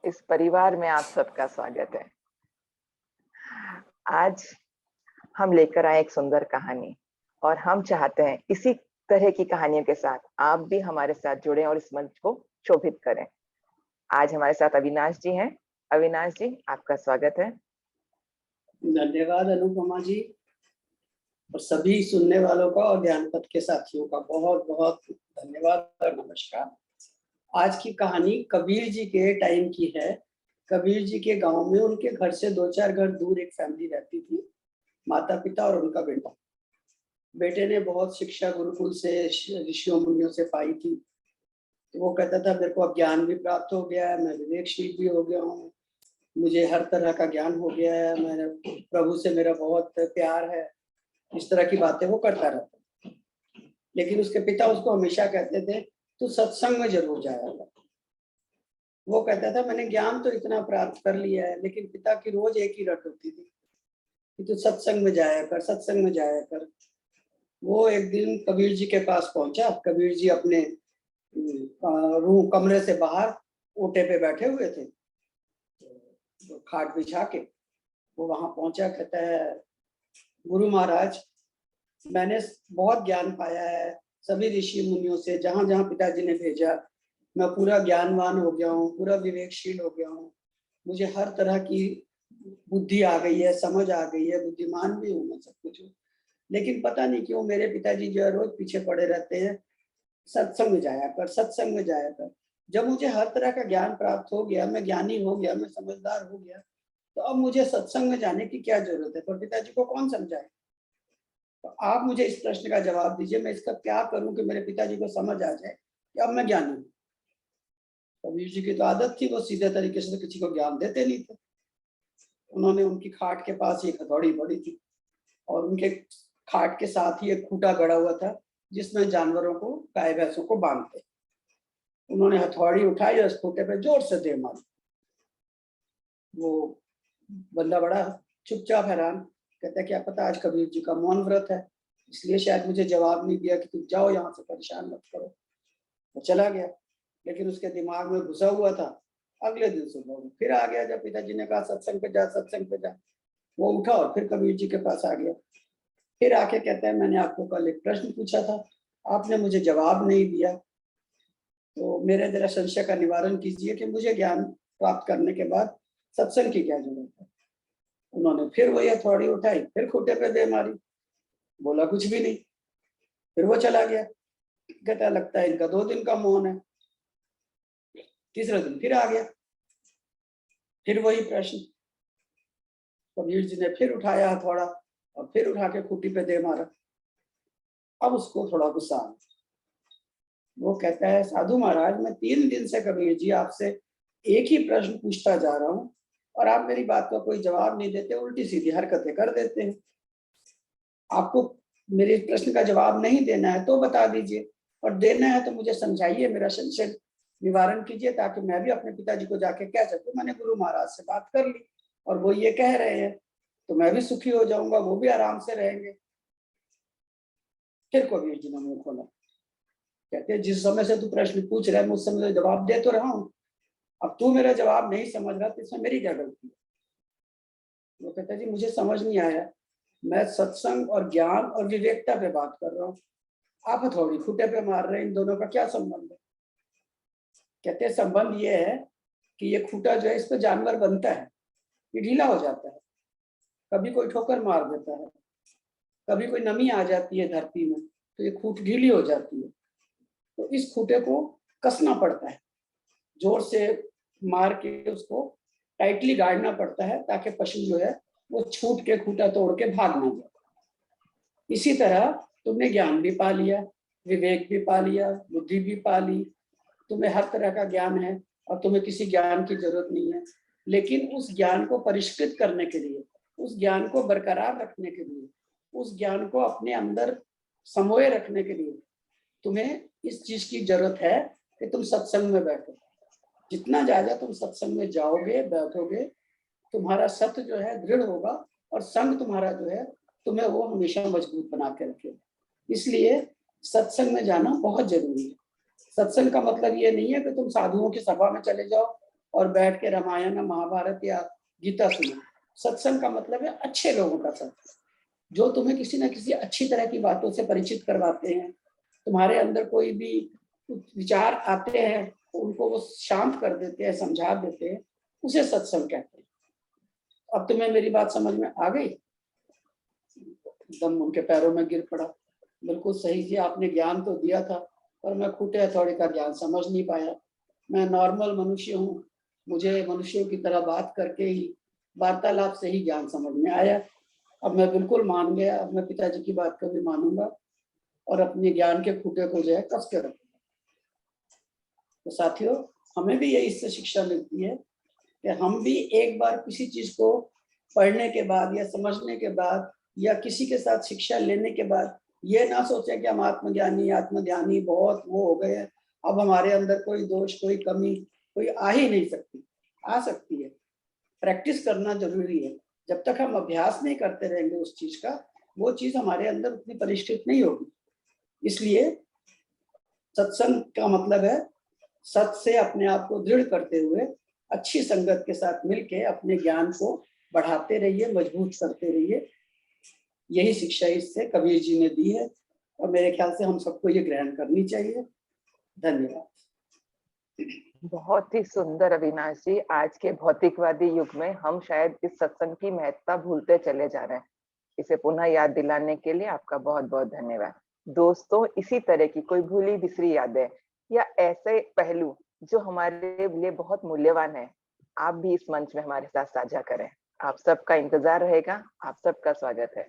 इस परिवार में आप सबका स्वागत है। आज हम लेकर आए एक सुंदर कहानी और हम चाहते हैं इसी तरह की कहानियों के साथ आप भी हमारे साथ जुड़े और इस मंच को शोभित करें। आज हमारे साथ अविनाश जी हैं। अविनाश जी, आपका स्वागत है। धन्यवाद अनुपमा जी, और सभी सुनने वालों का और ज्ञानपथ के साथियों का बहुत बहुत धन्यवाद और नमस्कार। आज की कहानी कबीर जी के टाइम की है। कबीर जी के गांव में उनके घर से 2-4 घर दूर एक फैमिली रहती थी, माता पिता और उनका बेटा। बेटे ने बहुत शिक्षा गुरुकुल से ऋषियों मुनियों से पाई थी, तो वो कहता था मेरे को अब ज्ञान भी प्राप्त हो गया है, मैं विवेकशील भी हो गया हूँ, मुझे हर तरह का ज्ञान हो गया है, मैंने प्रभु से मेरा बहुत प्यार है। इस तरह की बातें वो करता रहता। लेकिन उसके पिता उसको हमेशा कहते थे तू सत्संग में जरूर जाया कर। वो कहता था मैंने ज्ञान तो इतना प्राप्त कर लिया है, लेकिन पिता की रोज एक ही रट होती थी कि तू सत्संग में जाया कर, सत्संग में जाया कर। वो एक दिन कबीर जी के पास पहुंचा। कबीर जी अपने रूम कमरे से बाहर ओटे पे बैठे हुए थे, तो खाट बिछा के वो वहां पहुंचा। कहता है गुरु महाराज, मैंने बहुत ज्ञान पाया है सभी ऋषि मुनियों से, जहां जहां पिताजी ने भेजा मैं पूरा ज्ञानवान हो गया हूँ, पूरा विवेकशील हो गया हूँ, मुझे हर तरह की बुद्धि आ गई है, समझ आ गई है, बुद्धिमान भी हूँ मैं, सब कुछ हूँ। लेकिन पता नहीं क्यों मेरे पिताजी जो है रोज पीछे पड़े रहते हैं, सत्संग में जाया कर, सत्संग में जाया कर। जब मुझे हर तरह का ज्ञान प्राप्त हो गया, मैं ज्ञानी हो गया, मैं समझदार हो गया, तो अब मुझे सत्संग में जाने की क्या जरूरत है? पर पिताजी को कौन समझाए? तो आप मुझे इस प्रश्न का जवाब दीजिए, मैं इसका क्या करूं कि मेरे पिताजी को समझ आ जाए कि अब मैं ज्ञानी हूं। कबीर जी की तो आदत थी, वो सीधे तरीके से किसी को ज्ञान देते नहीं थे। उन्होंने उनकी खाट के पास एक हथौड़ी पड़ी थी और उनके खाट के साथ ही एक खूंटा गड़ा हुआ था जिसमें जानवरों को, गाय भैंसों को बांधते। उन्होंने हथौड़ी उठाई और उस खूंटे पे जोर से दे मारी। वो बंदा बड़ा चुपचाप हैरान, कहता है क्या पता आज कबीर जी का मौन व्रत है, इसलिए शायद मुझे जवाब नहीं दिया कि तुम जाओ यहाँ से, परेशान मत करो। वो चला गया। लेकिन उसके दिमाग में घुसा हुआ था अगले दिन सुबह फिर आ गया। जब पिताजी ने कहा सत्संग पे जा, सत्संग पे जा, वो उठा और फिर कबीर जी के पास आ गया। फिर आके कहता है मैंने आपको कल एक प्रश्न पूछा था, आपने मुझे जवाब नहीं दिया, तो मेरे जरा संशय का निवारण कीजिए कि मुझे ज्ञान प्राप्त करने के बाद सत्संग की क्या जरूरत है। उन्होंने फिर वही हथौड़ी उठाई, फिर खूंटे पे दे मारी, बोला कुछ भी नहीं। फिर वो चला गया। कहता लगता है इनका 2 दिन का मौन है। तीसरे दिन फिर आ गया, फिर वही प्रश्न। कबीर जी ने फिर उठाया हथौड़ा और फिर उठा के खूंटी पे दे मारा। अब उसको थोड़ा गुस्सा आ गया। वो कहता है साधु महाराज, मैं 3 दिन से कबीर जी आपसे एक ही प्रश्न पूछता जा रहा हूँ और आप मेरी बात का कोई जवाब नहीं देते, उल्टी सीधी हरकतें कर देते हैं। आपको मेरे प्रश्न का जवाब नहीं देना है तो बता दीजिए, और देना है तो मुझे समझाइए, मेरा संशय निवारण कीजिए, ताकि मैं भी अपने पिताजी को जाके कह सकूं मैंने गुरु महाराज से बात कर ली और वो ये कह रहे हैं, तो मैं भी सुखी हो जाऊंगा, वो भी आराम से रहेंगे। फिर कबीर जी ने मुंह खोला। कहते हैं जिस समय से तू प्रश्न पूछ रहा है मैं उस समय जवाब दे तो रहा हूँ, अब तू मेरा जवाब नहीं समझ रहा तो इसमें मेरी क्या गलती है? वो कहता है जी मुझे समझ नहीं आया, मैं सत्संग और ज्ञान और विवेकता पे बात कर रहा हूँ, आप हथौड़ी खूंटे पे मार रहे हैं, इन दोनों का क्या संबंध है? कहते हैं संबंध ये है कि ये खूंटा जो है इस पर जानवर बनता है, ये ढीला हो जाता है, कभी कोई ठोकर मार देता है, कभी कोई नमी आ जाती है धरती में तो ये खूंट ढीली हो जाती है, तो इस खूंटे को कसना पड़ता है, जोर से मार के उसको टाइटली गाड़ना पड़ता है ताकि पशु जो है वो छूट के खूंटा तोड़ के भाग ना जाए। इसी तरह तुमने ज्ञान भी पा लिया, विवेक भी पा लिया, बुद्धि भी पा ली, तुम्हें हर तरह का ज्ञान है और तुम्हें किसी ज्ञान की जरूरत नहीं है। लेकिन उस ज्ञान को परिष्कृत करने के लिए, उस ज्ञान को बरकरार रखने के लिए, उस ज्ञान को अपने अंदर समोए रखने के लिए तुम्हें इस चीज की जरूरत है कि तुम सत्संग में बैठो। जितना ज्यादा तुम सत्संग में जाओगे, बैठोगे, तुम्हारा सत्य जो है दृढ़ होगा और संग तुम्हारा जो है तुम्हें वो हमेशा मजबूत बना के रखेगा। इसलिए सत्संग में जाना बहुत जरूरी है। सत्संग का मतलब ये नहीं है कि तुम साधुओं की सभा में चले जाओ और बैठ के रामायण महाभारत या गीता सुनो। सत्संग का मतलब है अच्छे लोगों का सत्संग, जो तुम्हें किसी न किसी अच्छी तरह की बातों से परिचित करवाते हैं। तुम्हारे अंदर कोई भी विचार आते हैं तो उनको वो शांत कर देते हैं, समझा देते हैं, उसे सत्संग कहते हैं। अब तुम्हें मेरी बात समझ में आ गई? एकदम उनके पैरों में गिर पड़ा। बिल्कुल सही जी, आपने ज्ञान तो दिया था, पर मैं खूटे हथौड़े का ज्ञान समझ नहीं पाया। मैं नॉर्मल मनुष्य हूँ, मुझे मनुष्यों की तरह बात करके ही, वार्तालाप से ही ज्ञान समझ में आया। अब मैं बिल्कुल मान गया, अब मैं पिताजी की बात को भी मानूंगा और अपने ज्ञान के खूटे को जो है कस के रखूंगा। तो साथियों, हमें भी यही इससे शिक्षा मिलती है कि हम भी एक बार किसी चीज को पढ़ने के बाद या समझने के बाद या किसी के साथ शिक्षा लेने के बाद ये ना सोचें कि हम आत्मज्ञानी आत्मध्यानी बहुत वो हो गए हैं, अब हमारे अंदर कोई दोष कोई कमी कोई आ ही नहीं सकती। आ सकती है, प्रैक्टिस करना जरूरी है। जब तक हम अभ्यास नहीं करते रहेंगे उस चीज का, वो चीज हमारे अंदर उतनी परिष्कृत नहीं होगी। इसलिए सत्संग का मतलब है सत से अपने आप को दृढ़ करते हुए अच्छी संगत के साथ मिलके अपने ज्ञान को बढ़ाते रहिए, मजबूत करते रहिए। यही शिक्षा इससे कबीर जी ने दी है और मेरे ख्याल से हम सबको ये ग्रहण करनी चाहिए। धन्यवाद। बहुत ही सुंदर अविनाश जी। आज के भौतिकवादी युग में हम शायद इस सत्संग की महत्ता भूलते चले जा रहे हैं। इसे पुनः याद दिलाने के लिए आपका बहुत बहुत धन्यवाद। दोस्तों, इसी तरह की कोई भूली बिसरी यादें या ऐसे पहलू जो हमारे लिए बहुत मूल्यवान है, आप भी इस मंच में हमारे साथ साझा करें। आप सबका इंतजार रहेगा। आप सबका स्वागत है।